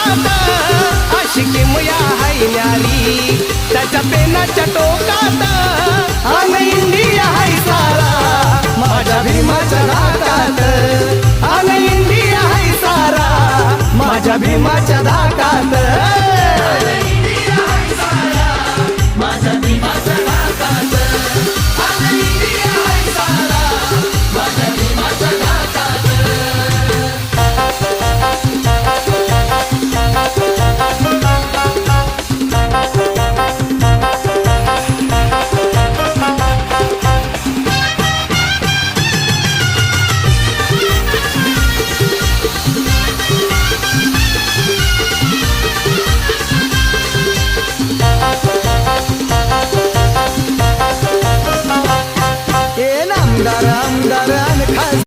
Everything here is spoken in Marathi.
टोकात आशिकी मुया हाय न्यारी त्याच्या पेनाच्या टोकात आम्ही इंडिया हाय सारा माझ्या भीमाच्या